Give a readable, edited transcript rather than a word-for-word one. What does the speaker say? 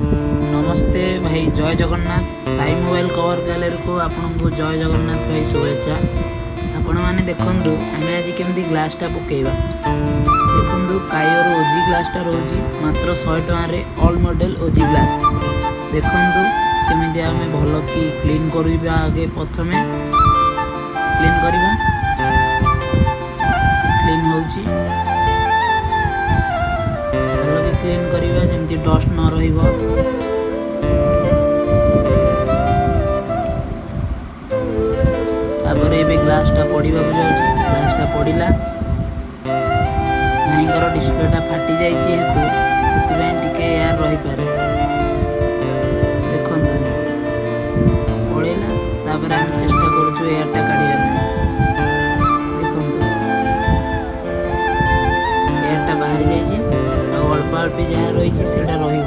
नमस्ते भाई, जय Jagannath. Sai mobile cover gallery को आपन को जय जगन्नाथ भाई शुभेच्छा। आपण मैंने देखु आम आज केमती ग्लासटा पकेबा। देखु कायोर ओजी ग्लासटा रोज मात्र 100 टकर ऑल मॉडल ओजी ग्लास। देखु केमी आम भल कि क्लीन करवा। आगे प्रथम क्लीन करवा, क्लीन होची भल कि क्लीन करवा जमती डस्ट न रहिबो। तापर ये ग्लासटा पड़ा जाऊँगी। ग्लासटा पड़ा भाईर डिस्प्लेटा फाटी जाइए हेतु से एयर रही पारे। देखु पड़ेगा तापर आम चेष्टा करुचु एयरटा काढ़ा। देखु एयरटा बाहरी जाइए, अल्प अल्प जहाँ रही से रही।